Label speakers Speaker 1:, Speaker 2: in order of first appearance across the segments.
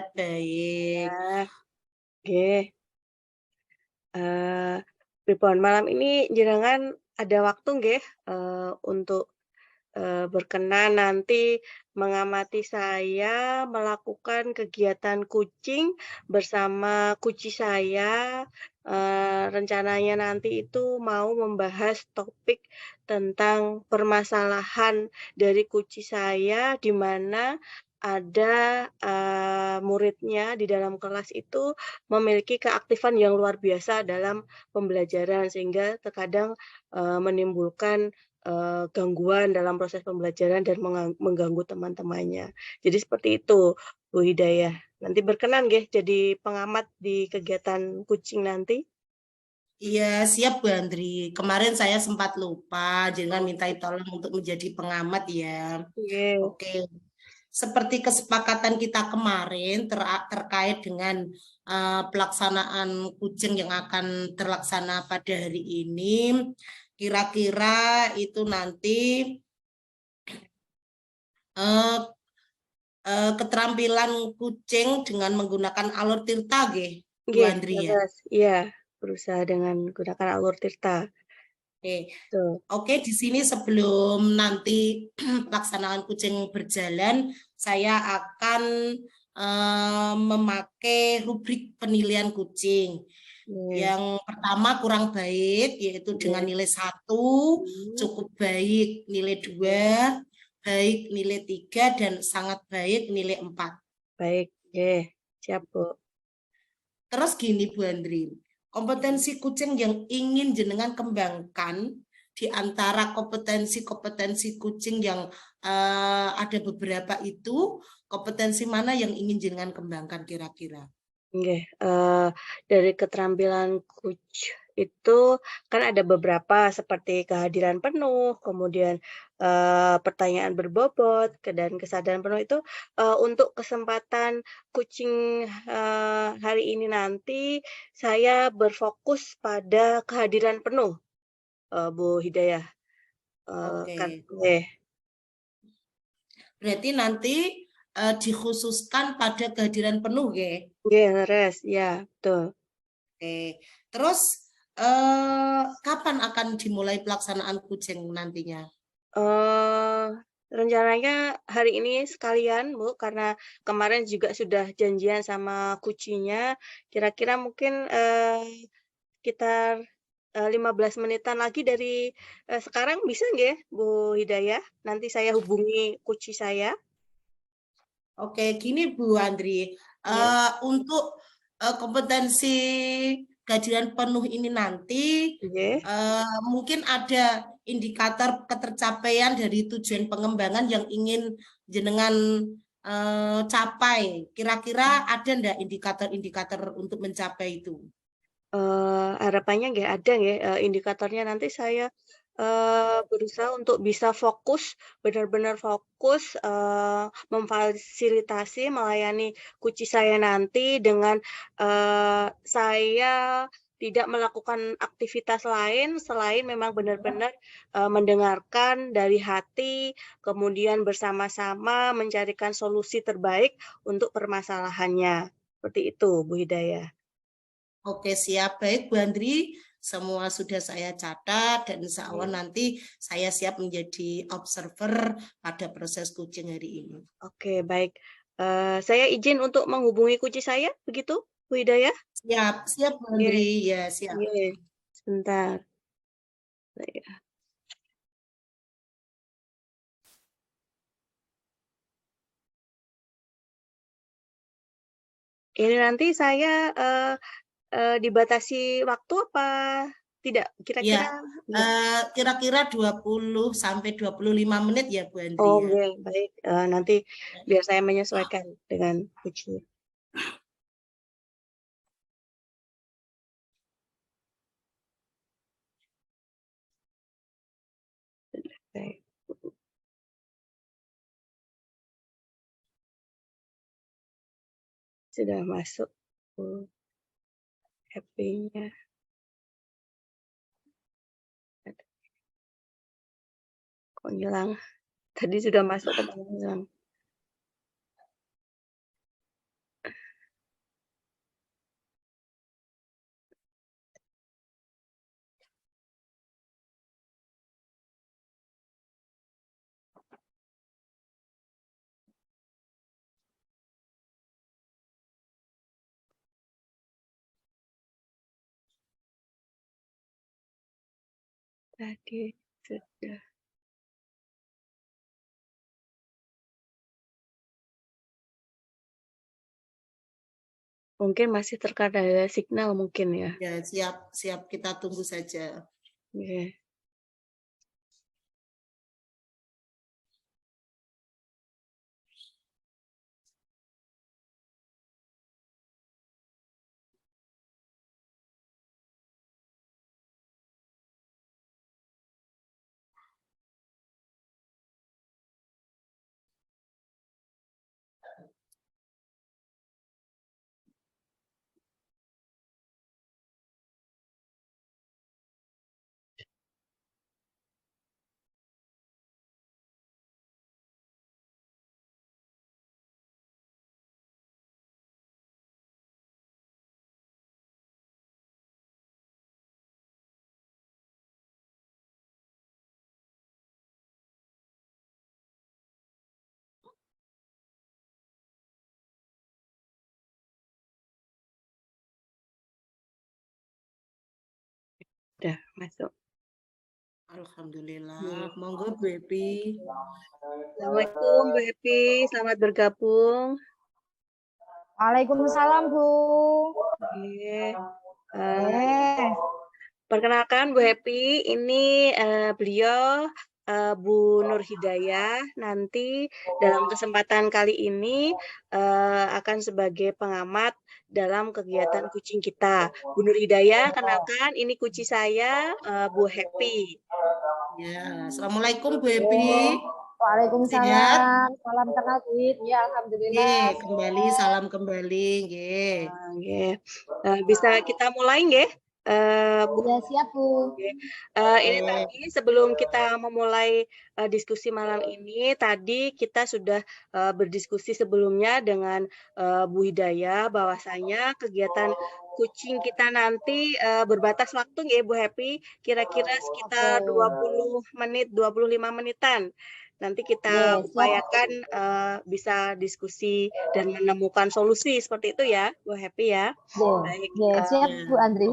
Speaker 1: sehat, baik.
Speaker 2: Ya, nggih. Pripun malam ini jenengan ada waktu nggih, untuk, berkenan nanti mengamati saya melakukan kegiatan kucing bersama kuci saya, rencananya nanti itu mau membahas topik tentang permasalahan dari kuci saya, di mana ada, muridnya di dalam kelas itu memiliki keaktifan yang luar biasa dalam pembelajaran, sehingga terkadang, menimbulkan, gangguan dalam proses pembelajaran dan mengganggu teman-temannya. Jadi seperti itu, Bu Hidayah. Nanti berkenan nggih jadi pengamat di kegiatan kucing nanti?
Speaker 1: Iya, siap Bu Andri. Kemarin saya sempat lupa, jangan
Speaker 2: Oh,
Speaker 1: minta tolong untuk menjadi pengamat ya.
Speaker 2: nggih,
Speaker 1: Oke, seperti kesepakatan kita kemarin terkait dengan pelaksanaan kucing yang akan terlaksana pada hari ini, kira-kira itu nanti eh, keterampilan kucing dengan menggunakan alur tirta, nggih, Bu
Speaker 2: nggih,
Speaker 1: Andri ya.
Speaker 2: leres, iya, berusaha dengan menggunakan alur tirta,
Speaker 1: Oke,
Speaker 2: betul.
Speaker 1: Oke, di sini sebelum nanti pelaksanaan kucing berjalan, saya akan memakai rubrik penilaian kucing.
Speaker 2: Nggih,
Speaker 1: Yang pertama kurang baik, yaitu dengan
Speaker 2: nggih,
Speaker 1: nilai 1,
Speaker 2: mmm,
Speaker 1: cukup baik nilai 2, baik nilai 3, dan sangat baik nilai 4.
Speaker 2: baik, nggih, siap, Bu.
Speaker 1: Terus gini Bu Andri, kompetensi kucing yang ingin jenengan kembangkan di antara kompetensi-kompetensi kucing yang ada beberapa itu, kompetensi mana yang ingin jenengan kembangkan kira-kira?
Speaker 2: Nggih, dari keterampilan coach itu kan ada beberapa seperti kehadiran penuh, kemudian, pertanyaan berbobot, dan kesadaran penuh itu, untuk kesempatan kucing, hari ini nanti, saya berfokus pada kehadiran penuh, Bu Hidayah, kan
Speaker 1: Oke,
Speaker 2: nggih,
Speaker 1: berarti nanti dikhususkan pada kehadiran penuh, ya?
Speaker 2: nggih, leres, iya, betul.
Speaker 1: Oke, terus kapan akan dimulai pelaksanaan kucing nantinya?
Speaker 2: Eee, rencananya hari ini sekalian, Bu, karena kemarin juga sudah janjian sama kucinya, kira-kira mungkin, sekitar, 15 menitan lagi dari, sekarang bisa nggih, Bu Hidayah? Nanti saya hubungi kuci saya.
Speaker 1: Oke, gini Bu Andri,
Speaker 2: Nggih,
Speaker 1: untuk kompetensi kajian penuh ini nanti
Speaker 2: nggih.
Speaker 1: mungkin ada indikator ketercapaian dari tujuan pengembangan yang ingin jenengan capai. Kira-kira ada enggak indikator-indikator untuk mencapai itu?
Speaker 2: Harapannya nggih ada nggih, indikatornya nanti saya, berusaha untuk bisa fokus, benar-benar fokus, memfasilitasi, melayani kuci saya nanti dengan, saya tidak melakukan aktivitas lain selain memang benar-benar, mendengarkan dari hati, kemudian bersama-sama mencarikan solusi terbaik untuk permasalahannya. Seperti itu, Bu Hidayah.
Speaker 1: Oke, siap. Baik, Bu Andri. Semua sudah saya catat dan insya Allah nanti saya siap menjadi observer pada proses coaching hari ini.
Speaker 2: Oke, baik. Saya izin untuk menghubungi kuci saya, begitu, Bu Hidayah?
Speaker 1: Siap, siap, Bu
Speaker 2: Iya,
Speaker 1: Andri. Ya, siap.
Speaker 2: iya. Sebentar, saya ini nanti saya, dibatasi waktu apa tidak?
Speaker 1: Ya,
Speaker 2: Kira-kira enggak?
Speaker 1: kira-kira 20 sampai 25 menit ya, Bu Andri
Speaker 2: Oh,
Speaker 1: ya.
Speaker 2: oke, baik, nanti biar saya menyesuaikan dengan kuci. Baik, sudah masuk, HP-nya. Kok hilang? Tadi sudah masuk kok malah hilang. Tadi sudah. Mungkin masih terkendala signal mungkin ya.
Speaker 1: Ya, siap kita tunggu saja.
Speaker 2: Oke. Udah masuk.
Speaker 1: Alhamdulillah. Monggo Bu Epi.
Speaker 2: Assalamualaikum Bu Epi, selamat bergabung.
Speaker 3: Waalaikumsalam Bu.
Speaker 2: Oke. Perkenalkan Bu Epi, ini beliau Bu Nur Hidayah. Nanti dalam kesempatan kali ini akan sebagai pengamat dalam kegiatan kucing kita. Bu Nur Hidayah, kenalkan ini kucing saya Bu Happy.
Speaker 1: Ya, Assalamualaikum Bu Epi.
Speaker 3: Waalaikumsalam. Salam kenal Bu. Ya, alhamdulillah.
Speaker 1: Kembali salam kembali, nggih.
Speaker 2: Bisa kita mulai nggih? Bu.
Speaker 3: Ya, siap Bu.
Speaker 2: Ini tadi sebelum kita memulai diskusi malam ini, tadi kita sudah berdiskusi sebelumnya dengan Bu Hidayah bahwasanya kegiatan kucing kita nanti berbatas waktu ya Bu Happy, kira-kira sekitar 20 menit, 25 menitan. Nanti kita upayakan bisa diskusi dan menemukan solusi seperti itu ya, Bu Happy ya.
Speaker 3: Baik, siap Bu Andri.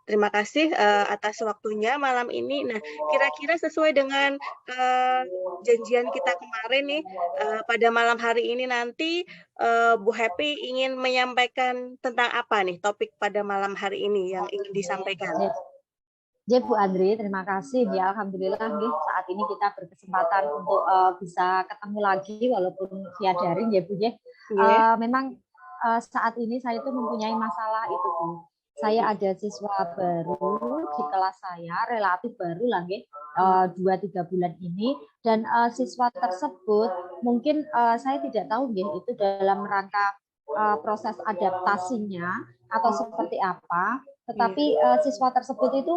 Speaker 2: Terima kasih atas waktunya malam ini. Nah, kira-kira sesuai dengan janjian kita kemarin nih, pada malam hari ini nanti Bu Happy ingin menyampaikan tentang apa nih topik pada malam hari ini yang ingin disampaikan?
Speaker 3: Ya Bu Andri, terima kasih ya. Alhamdulillah saat ini kita berkesempatan untuk bisa ketemu lagi walaupun via daring ya Bu ya. Memang saat ini saya itu mempunyai masalah itu Bu. Saya ada siswa baru di kelas saya, relatif baru lah 2-3 bulan ini, dan siswa tersebut mungkin saya tidak tahu itu dalam rangka proses adaptasinya atau seperti apa, tetapi siswa tersebut itu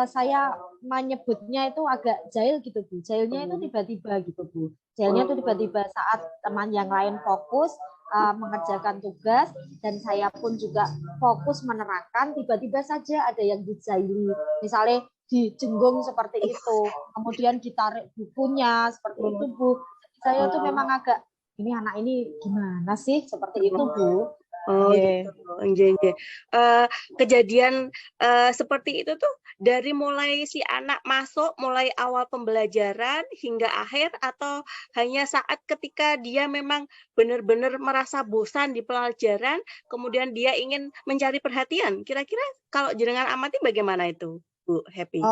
Speaker 3: saya menyebutnya itu agak jahil gitu Bu. Jahilnya itu tiba-tiba gitu Bu. Jahilnya itu tiba-tiba saat teman yang lain fokus mengerjakan tugas dan saya pun juga fokus menerangkan, tiba-tiba saja ada yang dijahili. Misalnya dijenggung seperti itu, kemudian ditarik bukunya seperti itu Bu. Saya tuh memang agak, ini anak ini gimana sih seperti itu Bu.
Speaker 2: Gitu. Kejadian seperti itu tuh dari mulai si anak masuk, mulai awal pembelajaran hingga akhir, atau hanya saat ketika dia memang benar-benar merasa bosan di pelajaran, kemudian dia ingin mencari perhatian. Kira-kira kalau jenengan amati bagaimana itu, Bu Happy?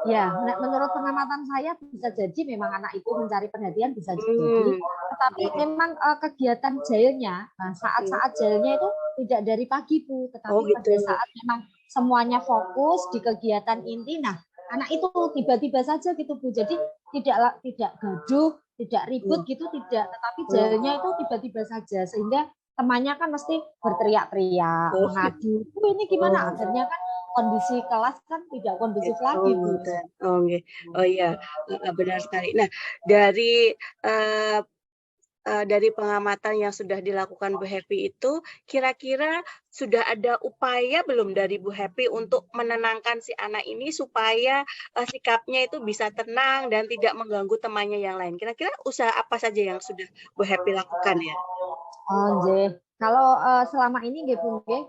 Speaker 3: Ya, menurut pengamatan saya bisa jadi memang anak itu mencari perhatian, bisa jadi. Tetapi memang kegiatan jahilnya, saat-saat jahilnya itu tidak dari pagi Bu, tetapi pada saat memang semuanya fokus di kegiatan inti, nah anak itu tiba-tiba saja gitu Bu. Jadi tidak gaduh, tidak ribut gitu, tidak. Tetapi jahilnya itu tiba-tiba saja, sehingga temannya kan mesti berteriak-teriak, mengadu. Ini gimana? Akhirnya kan kondisi kelas kan tidak kondusif lagi Bu.
Speaker 2: Oh iya, benar sekali. Nah, dari pengamatan yang sudah dilakukan Bu Happy itu, kira-kira sudah ada upaya belum dari Bu Happy untuk menenangkan si anak ini supaya sikapnya itu bisa tenang dan tidak mengganggu temannya yang lain? Kira-kira usaha apa saja yang sudah Bu Happy lakukan ya?
Speaker 3: Kalau selama ini nggih Bu nggih,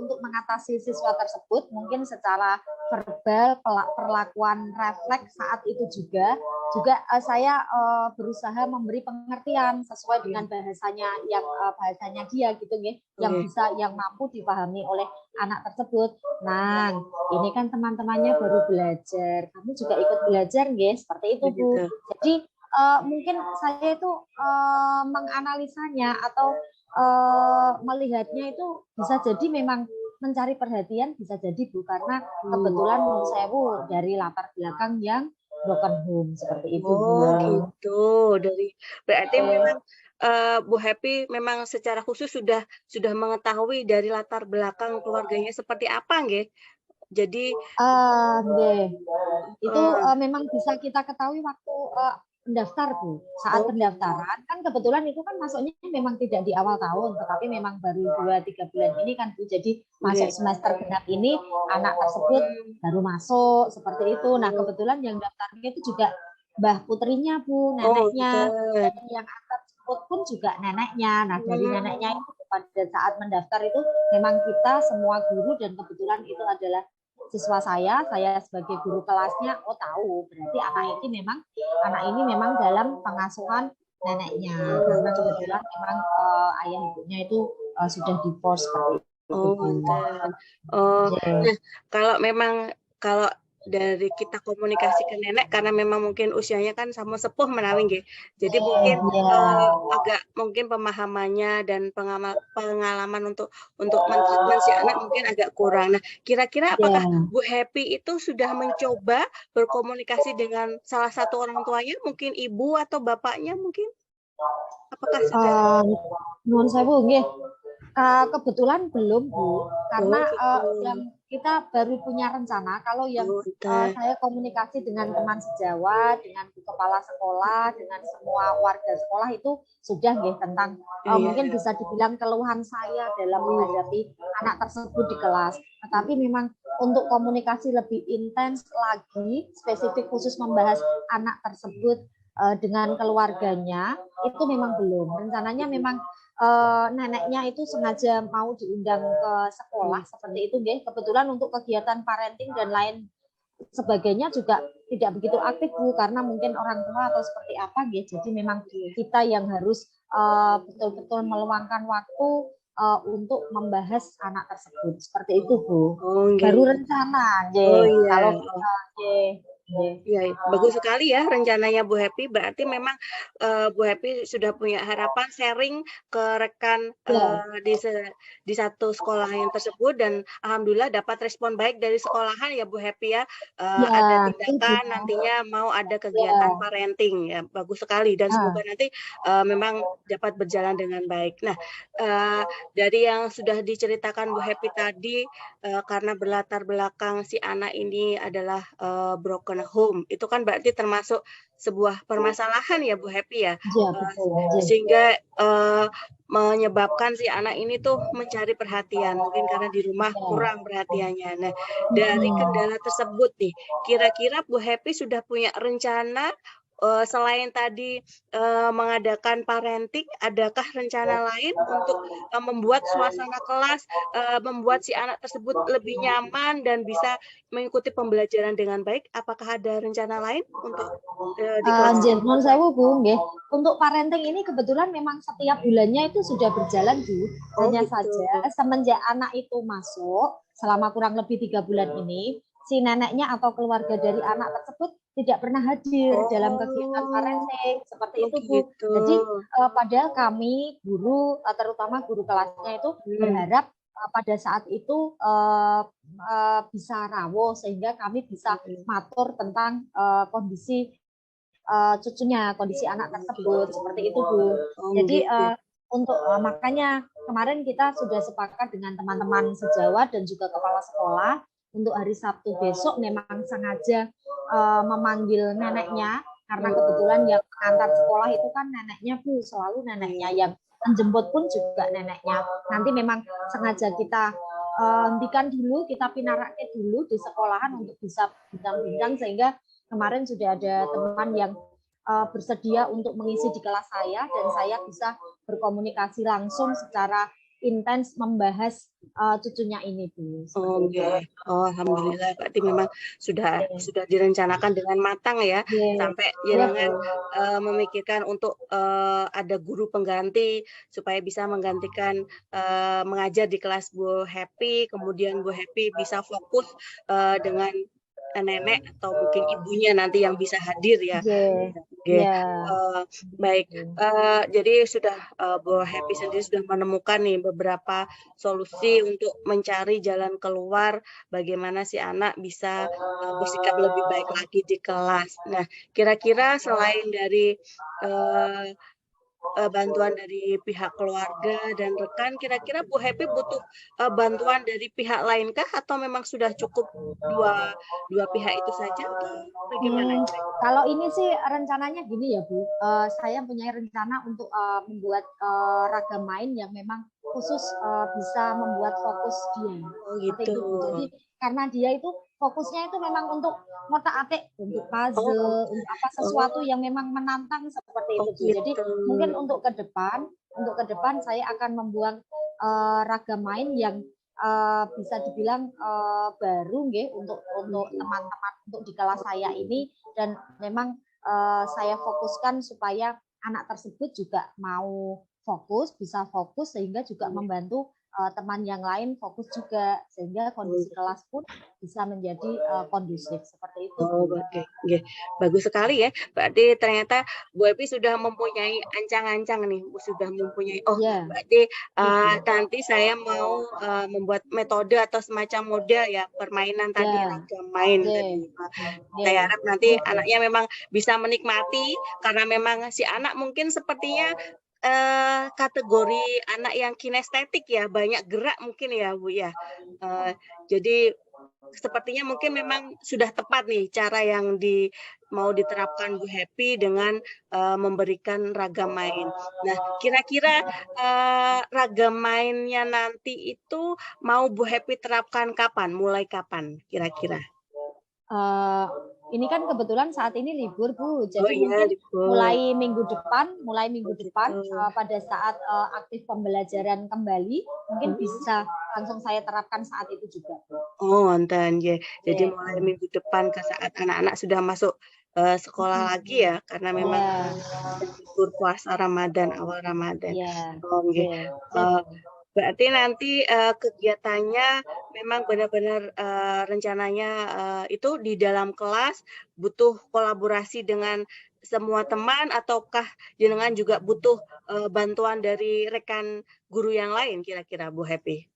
Speaker 3: untuk mengatasi siswa tersebut mungkin secara verbal, perlakuan refleks saat itu juga saya berusaha memberi pengertian sesuai dengan bahasanya dia gitu nggih, yang mampu dipahami oleh anak tersebut. Nah, ini kan teman-temannya baru belajar, kamu juga ikut belajar nggih, seperti itu Bu. Jadi mungkin saya itu menganalisanya atau melihatnya itu bisa jadi memang mencari perhatian, bisa jadi Bu, karena kebetulan menurut saya Bu dari latar belakang yang broken home seperti itu Bu.
Speaker 2: Gitu. Berarti memang Bu Happy memang secara khusus sudah mengetahui dari latar belakang keluarganya seperti apa nggih? Jadi
Speaker 3: Nggih. Itu memang bisa kita ketahui waktu pendaftar Bu. Saat pendaftaran kan kebetulan itu kan masuknya memang tidak di awal tahun, tetapi memang baru 2-3 bulan ini kan Bu. Jadi masuk semester genap ini anak tersebut baru masuk seperti itu. Nah, kebetulan yang daftarnya itu juga Mbah putrinya Bu, neneknya. Dan yang antar jemput pun juga neneknya. Nah, dari neneknya itu pada saat mendaftar itu memang kita semua guru, dan kebetulan itu adalah siswa saya sebagai guru kelasnya, tahu berarti anak ini memang dalam pengasuhan neneknya, karena kebetulan memang ayah ibunya itu sudah divorce seperti itu.
Speaker 2: Nah, kalau dari kita komunikasi ke nenek, karena memang mungkin usianya kan sama sepuh menawi nggih. Jadi mungkin agak mungkin pemahamannya dan pengalaman untuk mentreatment si anak mungkin agak kurang. Nah, kira-kira apakah Bu Happy itu sudah mencoba berkomunikasi dengan salah satu orang tuanya, mungkin ibu atau bapaknya mungkin? Apakah sudah?
Speaker 3: Nuhun sewu nggih. Kebetulan belum Bu, karena yang kita baru punya rencana. Kalau yang saya komunikasi dengan teman sejawat, dengan kepala sekolah, dengan semua warga sekolah itu sudah nggih tentang mungkin bisa dibilang keluhan saya dalam menghadapi anak tersebut di kelas. Tetapi memang untuk komunikasi lebih intens lagi, spesifik khusus membahas anak tersebut dengan keluarganya itu memang belum. Rencananya memang neneknya itu sengaja mau diundang ke sekolah seperti itu nggih. Kebetulan untuk kegiatan parenting dan lain sebagainya juga tidak begitu aktif Bu, karena mungkin orang tua atau seperti apa nggih. Jadi memang kita yang harus betul-betul meluangkan waktu untuk membahas anak tersebut seperti itu Bu. Baru rencana nggih. Kalau
Speaker 2: Ya, bagus sekali ya rencananya Bu Happy. Berarti memang Bu Happy sudah punya harapan sharing ke rekan di satu sekolah yang tersebut, dan alhamdulillah dapat respon baik dari sekolahan ya Bu Happy ya. Ada tindakan nantinya mau ada kegiatan parenting ya, bagus sekali, dan semoga nanti memang dapat berjalan dengan baik. Nah, dari yang sudah diceritakan Bu Happy tadi, karena berlatar belakang si anak ini adalah broken home, itu kan berarti termasuk sebuah permasalahan ya Bu Happy ya, sehingga menyebabkan si anak ini tuh mencari perhatian, mungkin karena di rumah kurang perhatiannya. Nah, dari kendala tersebut nih, kira-kira Bu Happy sudah punya rencana selain tadi mengadakan parenting, adakah rencana lain untuk membuat suasana kelas, membuat si anak tersebut lebih nyaman dan bisa mengikuti pembelajaran dengan baik? Apakah ada rencana lain untuk di kelas?
Speaker 3: Menurut saya Bu, untuk parenting ini kebetulan memang setiap bulannya itu sudah berjalan Bu. Hanya saja semenjak anak itu masuk selama kurang lebih 3 bulan ini, si neneknya atau keluarga dari anak tersebut tidak pernah hadir dalam kegiatan parenting seperti itu Bu. Jadi padahal kami guru, terutama guru kelasnya itu berharap pada saat itu bisa rawuh sehingga kami bisa matur tentang kondisi cucunya, kondisi anak tersebut seperti itu Bu. Jadi untuk makanya kemarin kita sudah sepakat dengan teman-teman sejawat dan juga kepala sekolah untuk hari Sabtu besok memang sengaja memanggil neneknya, karena kebetulan yang mengantar sekolah itu kan neneknya Bu, selalu neneknya, yang menjemput pun juga neneknya. Nanti memang sengaja kita hentikan dulu, kita pinaraknya dulu di sekolahan untuk bisa bincang-bincang, sehingga kemarin sudah ada teman yang bersedia untuk mengisi di kelas saya, dan saya bisa berkomunikasi langsung secara intens membahas cucunya ini, Bu.
Speaker 2: Oh,
Speaker 3: Seperti itu.
Speaker 2: oke. Oh, alhamdulillah berarti memang sudah direncanakan dengan matang ya,
Speaker 3: Iya,
Speaker 2: sampai
Speaker 3: iya,
Speaker 2: jenengan
Speaker 3: Bu.
Speaker 2: memikirkan untuk ada guru pengganti supaya bisa menggantikan mengajar di kelas Bu Happy, kemudian Bu Happy bisa fokus dengan nenek atau mungkin ibunya nanti yang bisa hadir ya.
Speaker 3: Iya,
Speaker 2: Oke.
Speaker 3: iya.
Speaker 2: Baik,
Speaker 3: Gitu.
Speaker 2: jadi sudah Bu Happy sendiri sudah menemukan nih beberapa solusi untuk mencari jalan keluar bagaimana si anak bisa bersikap lebih baik lagi di kelas. Nah, kira-kira selain dari bantuan dari pihak keluarga dan rekan, kira-kira Bu Happy butuh bantuan dari pihak lainkah atau memang sudah cukup dua pihak itu saja atau bagaimana?
Speaker 3: Kalau ini sih rencananya gini ya Bu, saya punya rencana untuk membuat ragam main yang memang khusus bisa membuat fokus dia.
Speaker 2: Oh
Speaker 3: Seperti
Speaker 2: gitu.
Speaker 3: itu Bu. Jadi karena dia itu fokusnya itu memang untuk ngotak-atik, untuk puzzle, untuk apa sesuatu yang memang menantang seperti itu Bu. Jadi
Speaker 2: Gitu.
Speaker 3: mungkin untuk ke depan saya akan membuat ragam main yang bisa dibilang baru nggih untuk teman-teman untuk di kelas saya ini, dan memang saya fokuskan supaya anak tersebut juga mau fokus, bisa fokus sehingga juga membantu teman yang lain fokus juga sehingga kondisi kelas pun bisa menjadi kondusif seperti itu.
Speaker 2: Oh, oke. Bagus sekali ya. Berarti ternyata Bu Epi sudah mempunyai ancang-ancang nih, sudah mempunyai. Oh, berarti nanti saya mau membuat metode atau semacam model ya permainan tadi, ragam main tadi. Saya harap nanti anaknya memang bisa menikmati karena memang si anak mungkin sepertinya kategori anak yang kinestetik ya, banyak gerak mungkin ya Bu ya. Jadi sepertinya mungkin memang sudah tepat nih cara yang mau diterapkan Bu Happy dengan memberikan ragam main. Nah, kira-kira ragam mainnya nanti itu mau Bu Happy terapkan kapan? Mulai kapan kira-kira?
Speaker 3: Ini kan kebetulan saat ini libur Bu, jadi
Speaker 2: iya,
Speaker 3: mungkin
Speaker 2: libur.
Speaker 3: mulai minggu depan pada saat aktif pembelajaran kembali mungkin bisa langsung saya terapkan saat itu juga Bu.
Speaker 2: Oh, wonten ya. Jadi mulai minggu depan ke saat anak-anak sudah masuk sekolah lagi ya, karena memang libur puasa Ramadan, awal Ramadan. Oh, nggih. Berarti nanti kegiatannya memang benar-benar rencananya itu di dalam kelas butuh kolaborasi dengan semua teman ataukah jenengan juga butuh bantuan dari rekan guru yang lain kira-kira Bu Happy?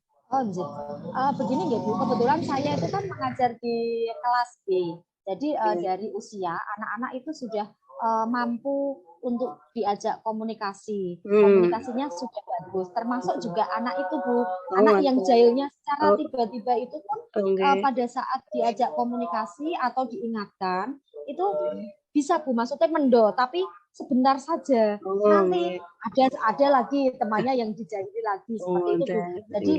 Speaker 3: Begini ya Bu, kebetulan saya itu kan mengajar di kelas B. Jadi dari usia anak-anak itu sudah mampu untuk diajak komunikasi. Komunikasinya sudah bagus. Termasuk juga anak itu Bu, anak yang jahilnya secara tiba-tiba itu pun pada saat diajak komunikasi atau diingatkan itu bisa Bu, maksudnya mendo, tapi sebentar saja. Nanti ada lagi temannya yang dijahili lagi seperti itu Bu. Jadi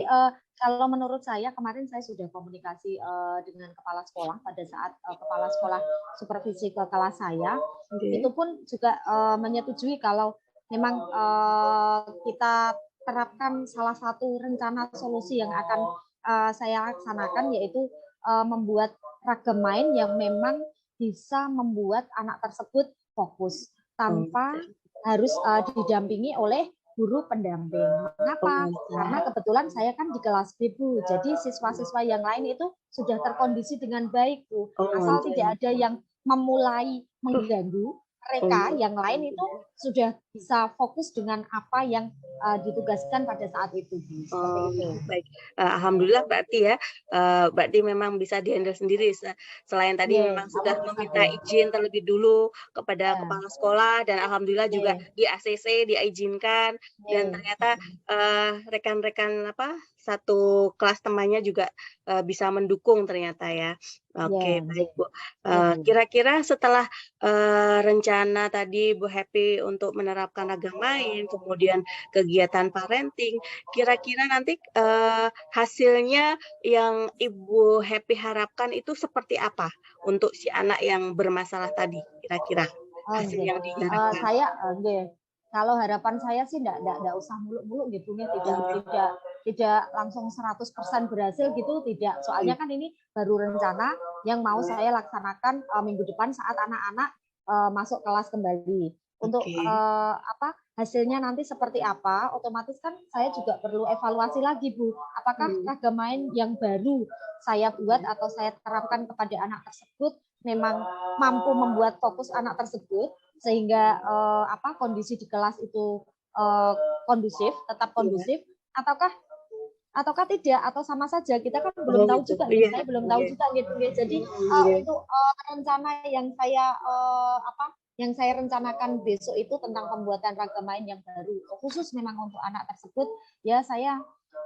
Speaker 3: kalau menurut saya kemarin saya sudah komunikasi dengan kepala sekolah pada saat kepala sekolah supervisi ke kelas saya, itu pun juga menyetujui kalau memang kita terapkan salah satu rencana solusi yang akan saya laksanakan, yaitu membuat ragam main yang memang bisa membuat anak tersebut fokus tanpa harus didampingi oleh guru pendamping. Mengapa? Karena kebetulan saya kan di kelas B Bu, jadi siswa-siswa yang lain itu sudah terkondisi dengan baik Bu. Asal tidak ada yang memulai mengganggu, mereka yang lain itu sudah bisa fokus dengan apa yang ditugaskan pada saat itu. Seperti itu.
Speaker 2: Baik, alhamdulillah berarti ya, berarti memang bisa dihandle sendiri. Selain tadi memang sudah meminta izin terlebih dulu kepada kepala sekolah dan alhamdulillah juga di ACC diizinkan dan ternyata rekan-rekan satu kelas temannya juga bisa mendukung ternyata ya. Oke, baik Bu. Kira-kira setelah rencana tadi Bu Happy untuk menerapkan ragam main, kemudian kegiatan parenting, kira-kira nanti hasilnya yang Ibu Happy harapkan itu seperti apa untuk si anak yang bermasalah tadi, kira-kira hasil yang diharapkan?
Speaker 3: kalau harapan saya sih enggak usah muluk-muluk gitu ya, tidak langsung 100% berhasil gitu, tidak. Soalnya kan ini baru rencana yang mau saya laksanakan minggu depan saat anak-anak masuk kelas kembali. Untuk hasilnya nanti seperti apa, otomatis kan saya juga perlu evaluasi lagi, Bu. Apakah ragam main yang baru saya buat atau saya terapkan kepada anak tersebut memang mampu membuat fokus anak tersebut sehingga kondisi di kelas itu kondusif, tetap kondusif, ataukah tidak, atau sama saja, kita kan belum tahu juga, saya belum tahu juga gitu. Jadi untuk rencana yang saya rencanakan besok itu tentang pembuatan ragam main yang baru, khusus memang untuk anak tersebut, ya saya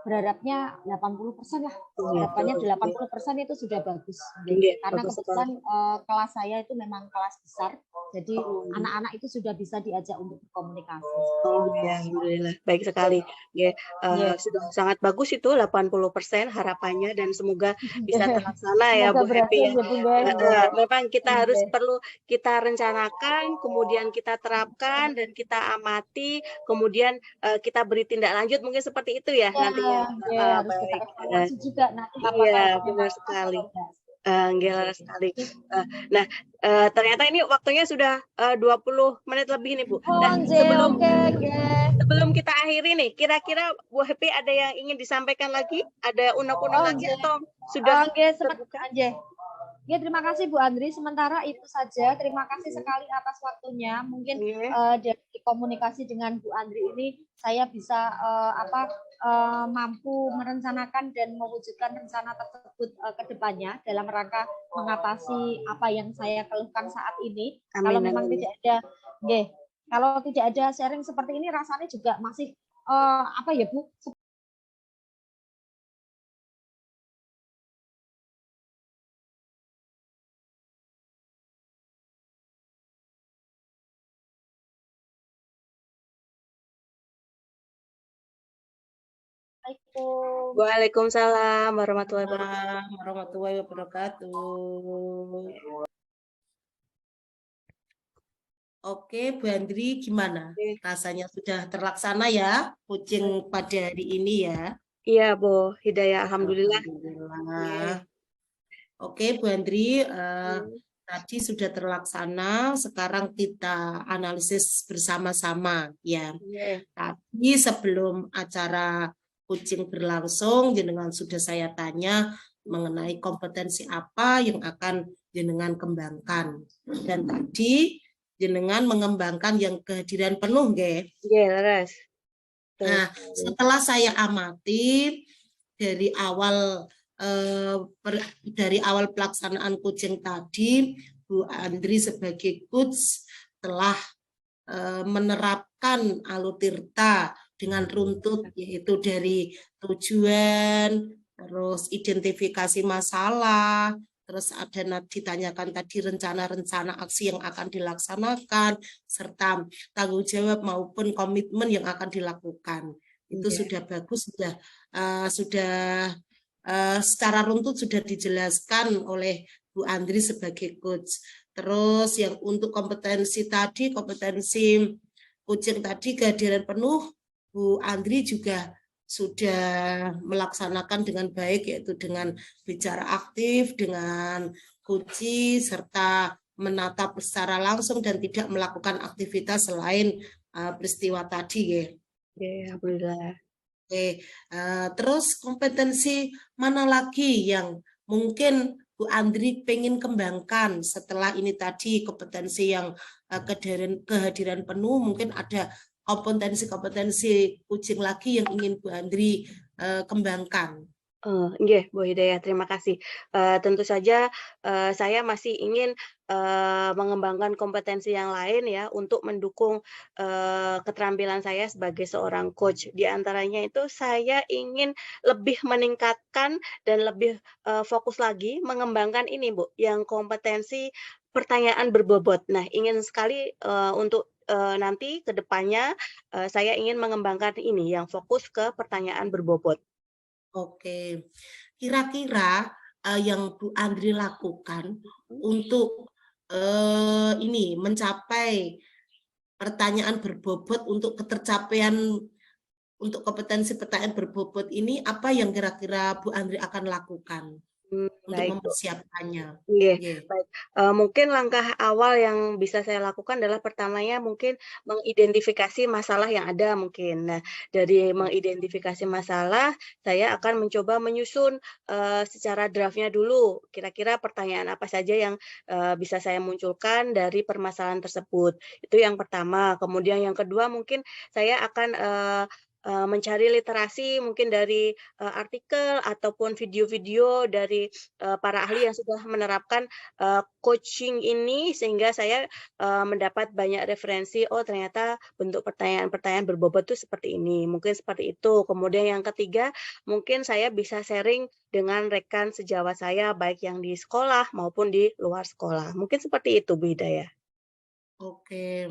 Speaker 3: berharapnya 80% lah. Harapannya 80% itu sudah bagus. Karena kebetulan kelas saya itu memang kelas besar, jadi anak-anak itu sudah bisa diajak untuk berkomunikasi.
Speaker 2: Oh ya, alhamdulillah. Baik sekali. Sudah sangat bagus itu 80% harapannya, dan semoga bisa terlaksana ya Bu Happy ya. Memang kita perlu kita rencanakan, kemudian kita terapkan dan kita amati, kemudian kita beri tindak lanjut, mungkin seperti itu ya nantinya.
Speaker 3: Harus kita evaluasi juga nanti.
Speaker 2: Iya, benar sekali. Gila sekali. Nah, ternyata ini waktunya sudah 20 menit lebih nih Bu. Nah, sebelum kita akhiri nih, kira-kira Bu Happy ada yang ingin disampaikan lagi? Ada unek-unek lagi atau sudah terbuka?
Speaker 3: Ya, terima kasih Bu Andri. Sementara itu saja. Terima kasih sekali atas waktunya. Mungkin dari komunikasi dengan Bu Andri ini saya bisa mampu merencanakan dan mewujudkan rencana tersebut ke depannya dalam rangka mengatasi apa yang saya keluhkan saat ini. Kalau memang tidak ada sharing seperti ini, rasanya juga masih Bu?
Speaker 2: Waalaikumsalam warahmatullahi
Speaker 1: wabarakatuh. Oke, Bu Andri, gimana? Rasanya sudah terlaksana ya coaching pada hari ini ya?
Speaker 2: Iya, Bu Hidayah, alhamdulillah.
Speaker 1: Oke, Bu Andri, tadi sudah terlaksana. Sekarang kita analisis bersama-sama ya. Tapi sebelum acara coaching berlangsung, jenengan sudah saya tanya mengenai kompetensi apa yang akan jenengan kembangkan. Dan tadi jenengan mengembangkan yang kehadiran penuh, nggih. Nah, setelah saya amati dari awal pelaksanaan coaching tadi, Bu Andri sebagai coach telah menerapkan Alutirta dengan runtut, yaitu dari tujuan, terus identifikasi masalah, terus ada ditanyakan tadi rencana-rencana aksi yang akan dilaksanakan, serta tanggung jawab maupun komitmen yang akan dilakukan. Itu sudah bagus, sudah secara runtut sudah dijelaskan oleh Bu Andri sebagai coach. Terus yang untuk kompetensi coaching tadi kehadiran penuh, Bu Andri juga sudah melaksanakan dengan baik, yaitu dengan bicara aktif, dengan kunci, serta menatap secara langsung dan tidak melakukan aktivitas selain peristiwa tadi ya.
Speaker 2: Alhamdulillah.
Speaker 1: Terus kompetensi mana lagi yang mungkin Bu Andri pengen kembangkan setelah ini tadi kompetensi yang kehadiran penuh, mungkin ada kompetensi coaching lagi yang ingin Bu Andri kembangkan?
Speaker 2: Nggih, Bu Hidayah, terima kasih. Tentu saja saya masih ingin mengembangkan kompetensi yang lain ya untuk mendukung keterampilan saya sebagai seorang coach. Di antaranya itu saya ingin lebih meningkatkan dan lebih fokus lagi mengembangkan ini, Bu, yang kompetensi pertanyaan berbobot. Nah, ingin sekali untuk nanti ke depannya saya ingin mengembangkan ini yang fokus ke pertanyaan berbobot.
Speaker 1: Oke, kira-kira yang Bu Andri lakukan untuk ini mencapai pertanyaan berbobot untuk ketercapaian untuk kompetensi pertanyaan berbobot ini, apa yang kira-kira Bu Andri akan lakukan untuk
Speaker 2: Baik, Bu.
Speaker 1: mempersiapkannya?
Speaker 2: Iya,
Speaker 1: Yeah.
Speaker 2: baik. Mungkin langkah awal yang bisa saya lakukan adalah pertamanya mungkin mengidentifikasi masalah yang ada mungkin. Nah, dari mengidentifikasi masalah, saya akan mencoba menyusun secara draftnya dulu. Kira-kira pertanyaan apa saja yang bisa saya munculkan dari permasalahan tersebut. Itu yang pertama. Kemudian yang kedua mungkin saya akan mencari literasi mungkin dari artikel ataupun video-video dari para ahli yang sudah menerapkan coaching ini sehingga saya mendapat banyak referensi, oh ternyata bentuk pertanyaan-pertanyaan berbobot itu seperti ini, mungkin seperti itu. Kemudian yang ketiga, mungkin saya bisa sharing dengan rekan sejawat saya baik yang di sekolah maupun di luar sekolah. Mungkin seperti itu, Bu Hidayah.
Speaker 1: Oke,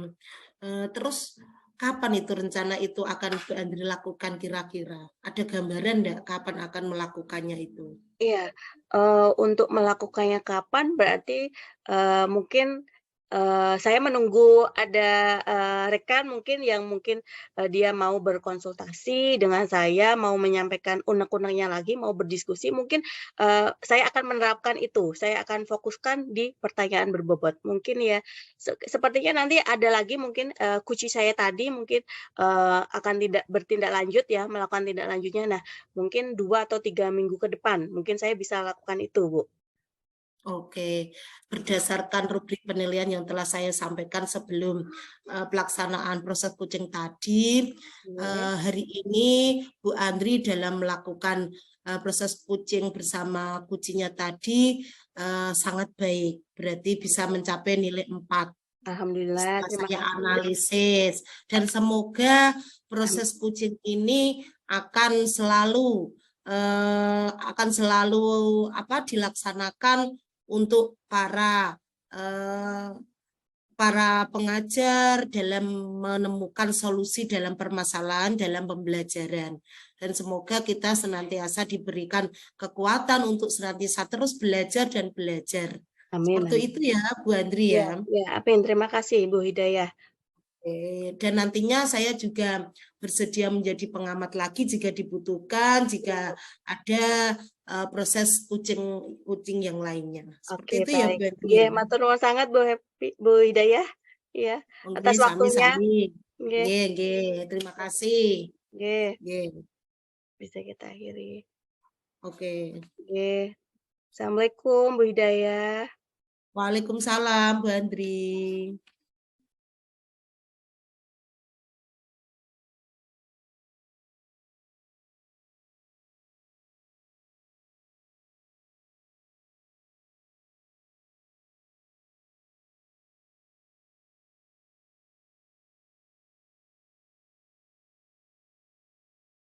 Speaker 1: terus kapan itu rencana itu akan Bu Andri lakukan kira-kira? Ada gambaran enggak kapan akan melakukannya itu?
Speaker 2: Iya, untuk melakukannya kapan berarti, mungkin, saya menunggu ada, rekan mungkin yang mungkin, dia mau berkonsultasi dengan saya, mau menyampaikan unek-uneknya lagi, mau berdiskusi mungkin, saya akan menerapkan itu, saya akan fokuskan di pertanyaan berbobot. Mungkin ya sepertinya nanti ada lagi mungkin, kunci saya tadi mungkin, akan tidak bertindak lanjut ya, melakukan tindak lanjutnya. Nah, mungkin 2 atau 3 minggu ke depan, mungkin saya bisa lakukan itu, Bu.
Speaker 1: Oke, berdasarkan rubrik penilaian yang telah saya sampaikan sebelum pelaksanaan proses coaching tadi,
Speaker 2: Iya.
Speaker 1: hari ini Bu Andri dalam melakukan proses coaching bersama coachingnya tadi sangat baik, berarti bisa mencapai nilai 4.
Speaker 2: Alhamdulillah,
Speaker 1: Setelah
Speaker 2: terima
Speaker 1: saya
Speaker 2: kasih.
Speaker 1: analisis, dan semoga proses coaching ini akan selalu dilaksanakan untuk para pengajar dalam menemukan solusi dalam permasalahan dalam pembelajaran. Dan semoga kita senantiasa diberikan kekuatan untuk senantiasa terus belajar dan belajar.
Speaker 2: Amin,
Speaker 1: Seperti
Speaker 2: amin.
Speaker 1: itu ya, Bu Andri
Speaker 2: Iya,
Speaker 1: ya.
Speaker 2: iya, amin. Terima kasih, Bu Hidayah.
Speaker 1: Dan nantinya saya juga bersedia menjadi pengamat lagi jika dibutuhkan, jika ada proses coaching yang lainnya. Seperti
Speaker 2: Oke,
Speaker 1: itu ya,
Speaker 2: baik.
Speaker 1: Bu Andri
Speaker 2: Nggih,
Speaker 1: ya.
Speaker 2: matur nuwun sangat Bu Hidayah, iya,
Speaker 1: Oke,
Speaker 2: atas waktunya.
Speaker 1: sami-sami.
Speaker 2: Nggih,
Speaker 1: Nggih, nggih. Terima kasih.
Speaker 2: nggih,
Speaker 1: Nggih.
Speaker 2: bisa kita akhiri.
Speaker 1: Oke.
Speaker 2: Nggih. Assalamualaikum, Bu Hidayah.
Speaker 1: Waalaikumsalam, Bu Andri.